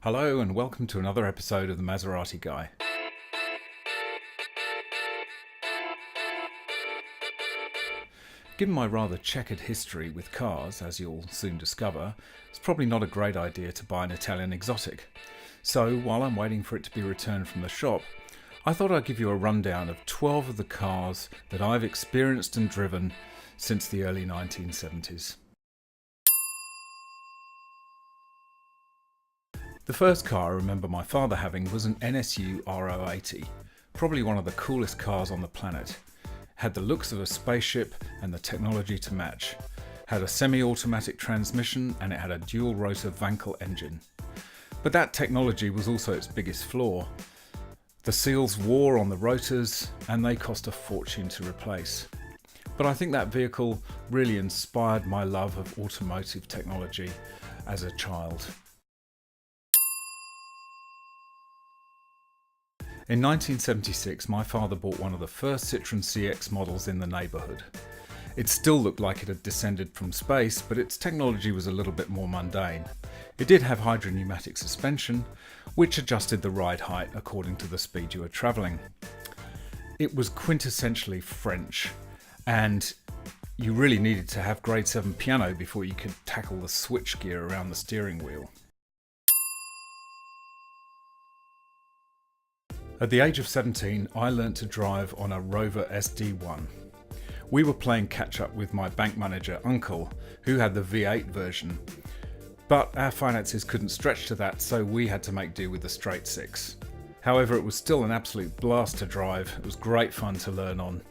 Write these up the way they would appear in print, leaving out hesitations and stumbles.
Hello and welcome to another episode of the Maserati Guy. Given my rather checkered history with cars, as you'll soon discover, it's probably not a great idea to buy an Italian exotic. So while I'm waiting for it to be returned from the shop, I thought I'd give you a rundown of 12 of the cars that I've experienced and driven since the early 1970s. The first car I remember my father having was an NSU R080, probably one of the coolest cars on the planet. Had the looks of a spaceship and the technology to match. Had a semi-automatic transmission and it had a dual rotor Wankel engine. But that technology was also its biggest flaw. The seals wore on the rotors and they cost a fortune to replace. But I think that vehicle really inspired my love of automotive technology as a child. In 1976, my father bought one of the first Citroen CX models in the neighbourhood. It still looked like it had descended from space, but its technology was a little bit more mundane. It did have hydropneumatic suspension, which adjusted the ride height according to the speed you were travelling. It was quintessentially French, and you really needed to have grade 7 piano before you could tackle the switchgear around the steering wheel. At the age of 17, I learnt to drive on a Rover SD1. We were playing catch up with my bank manager uncle, who had the V8 version, but our finances couldn't stretch to that, so we had to make do with the straight 6. However, it was still an absolute blast to drive. It was great fun to learn on,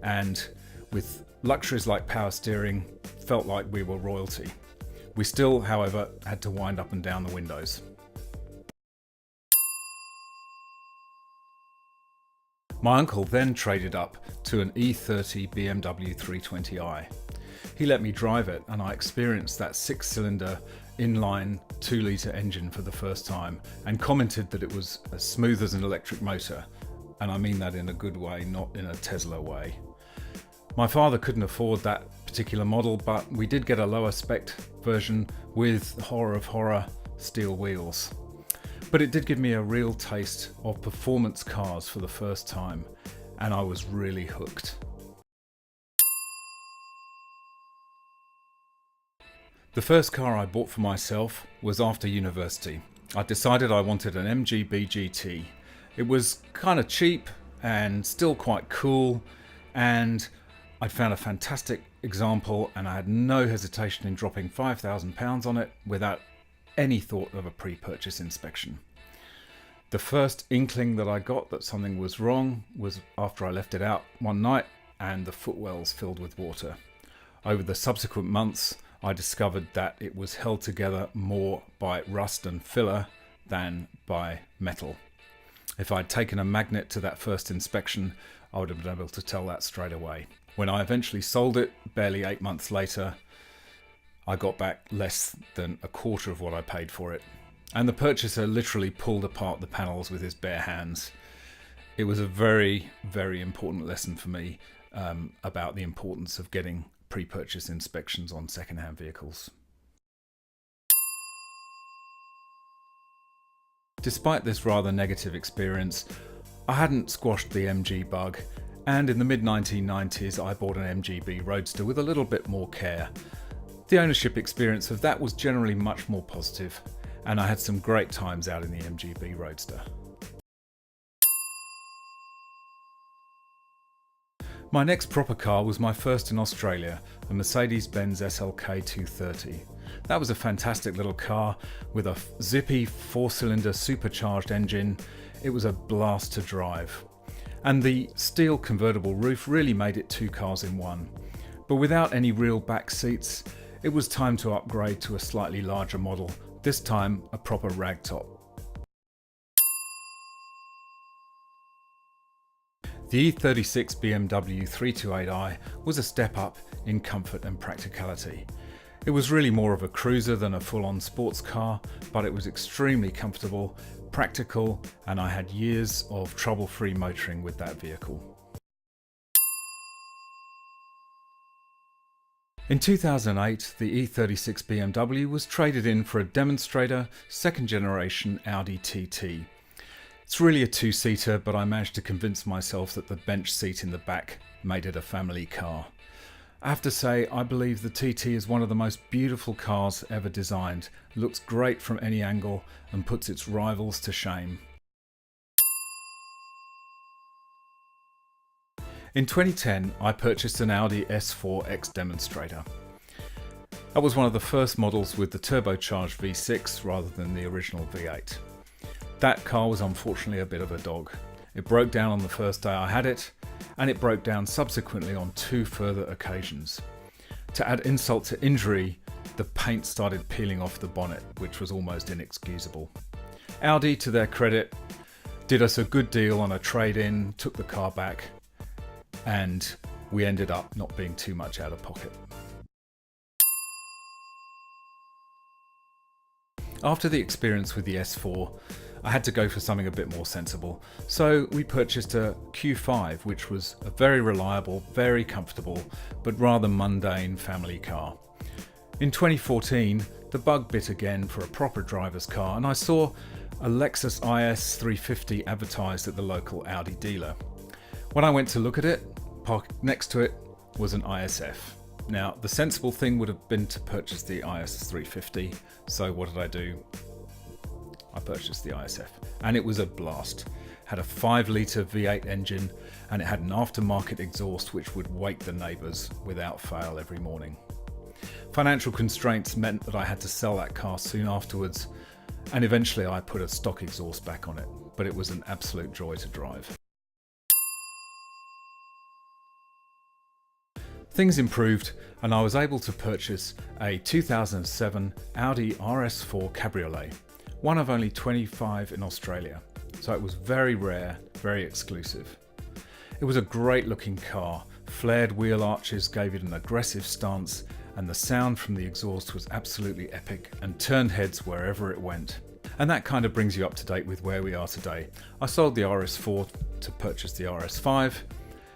and with luxuries like power steering, felt like we were royalty. We still, however, had to wind up and down the windows. My uncle then traded up to an E30 BMW 320i. He let me drive it and I experienced that 6-cylinder inline 2-litre engine for the first time and commented that it was as smooth as an electric motor, and I mean that in a good way, not in a Tesla way. My father couldn't afford that particular model, but we did get a lower spec version with, horror of horror, steel wheels. But it did give me a real taste of performance cars for the first time, and I was really hooked. The first car I bought for myself was after university. I decided I wanted an MGB GT. It was kind of cheap and still quite cool, and I'd found a fantastic example and I had no hesitation in dropping £5,000 on it without any thought of a pre-purchase inspection. The first inkling that I got that something was wrong was after I left it out one night and the footwells filled with water. Over the subsequent months, I discovered that it was held together more by rust and filler than by metal. If I'd taken a magnet to that first inspection, I would have been able to tell that straight away. When I eventually sold it, barely 8 months later, I got back less than a quarter of what I paid for it. And the purchaser literally pulled apart the panels with his bare hands. It was a very, very important lesson for me about the importance of getting pre-purchase inspections on second-hand vehicles. Despite this rather negative experience, I hadn't squashed the MG bug, and in the mid-1990s I bought an MGB Roadster with a little bit more care. The ownership experience of that was generally much more positive, and I had some great times out in the MGB Roadster. My next proper car was my first in Australia, a Mercedes-Benz SLK 230. That was a fantastic little car with a zippy 4-cylinder supercharged engine. It was a blast to drive. And the steel convertible roof really made it 2 cars in one. But without any real back seats, it was time to upgrade to a slightly larger model, this time a proper ragtop. The E36 BMW 328i was a step up in comfort and practicality. It was really more of a cruiser than a full-on sports car, but it was extremely comfortable, practical, and I had years of trouble-free motoring with that vehicle. In 2008, the E36 BMW was traded in for a demonstrator second generation Audi TT. It's really a two-seater, but I managed to convince myself that the bench seat in the back made it a family car. I have to say, I believe the TT is one of the most beautiful cars ever designed. It looks great from any angle and puts its rivals to shame. In 2010, I purchased an Audi S4 X demonstrator. That was one of the first models with the turbocharged V6 rather than the original V8. That car was unfortunately a bit of a dog. It broke down on the first day I had it, and it broke down subsequently on 2 further occasions. To add insult to injury, the paint started peeling off the bonnet, which was almost inexcusable. Audi, to their credit, did us a good deal on a trade-in, took the car back, and we ended up not being too much out of pocket. After the experience with the S4, I had to go for something a bit more sensible, so we purchased a Q5, which was a very reliable, very comfortable, but rather mundane family car. In 2014, the bug bit again for a proper driver's car, and I saw a Lexus IS350 advertised at the local Audi dealer. When I went to look at it, parked next to it was an ISF. Now, the sensible thing would have been to purchase the IS350, so what did I do? I purchased the ISF, and it was a blast. It had a 5-litre V8 engine, and it had an aftermarket exhaust which would wake the neighbours without fail every morning. Financial constraints meant that I had to sell that car soon afterwards, and eventually I put a stock exhaust back on it, but it was an absolute joy to drive. Things improved, and I was able to purchase a 2007 Audi RS4 Cabriolet, one of only 25 in Australia, so it was very rare, very exclusive. It was a great looking car. Flared wheel arches gave it an aggressive stance, and the sound from the exhaust was absolutely epic and turned heads wherever it went. And that kind of brings you up to date with where we are today. I sold the RS4 to purchase the RS5,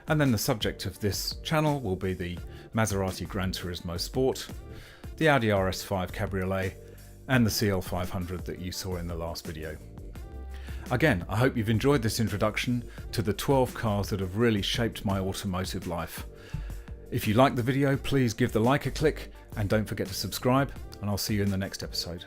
and then the subject of this channel will be the Maserati Gran Turismo Sport, the Audi RS5 Cabriolet, and the CL500 that you saw in the last video. Again, I hope you've enjoyed this introduction to the 12 cars that have really shaped my automotive life. If you liked the video, please give the like a click and don't forget to subscribe, and I'll see you in the next episode.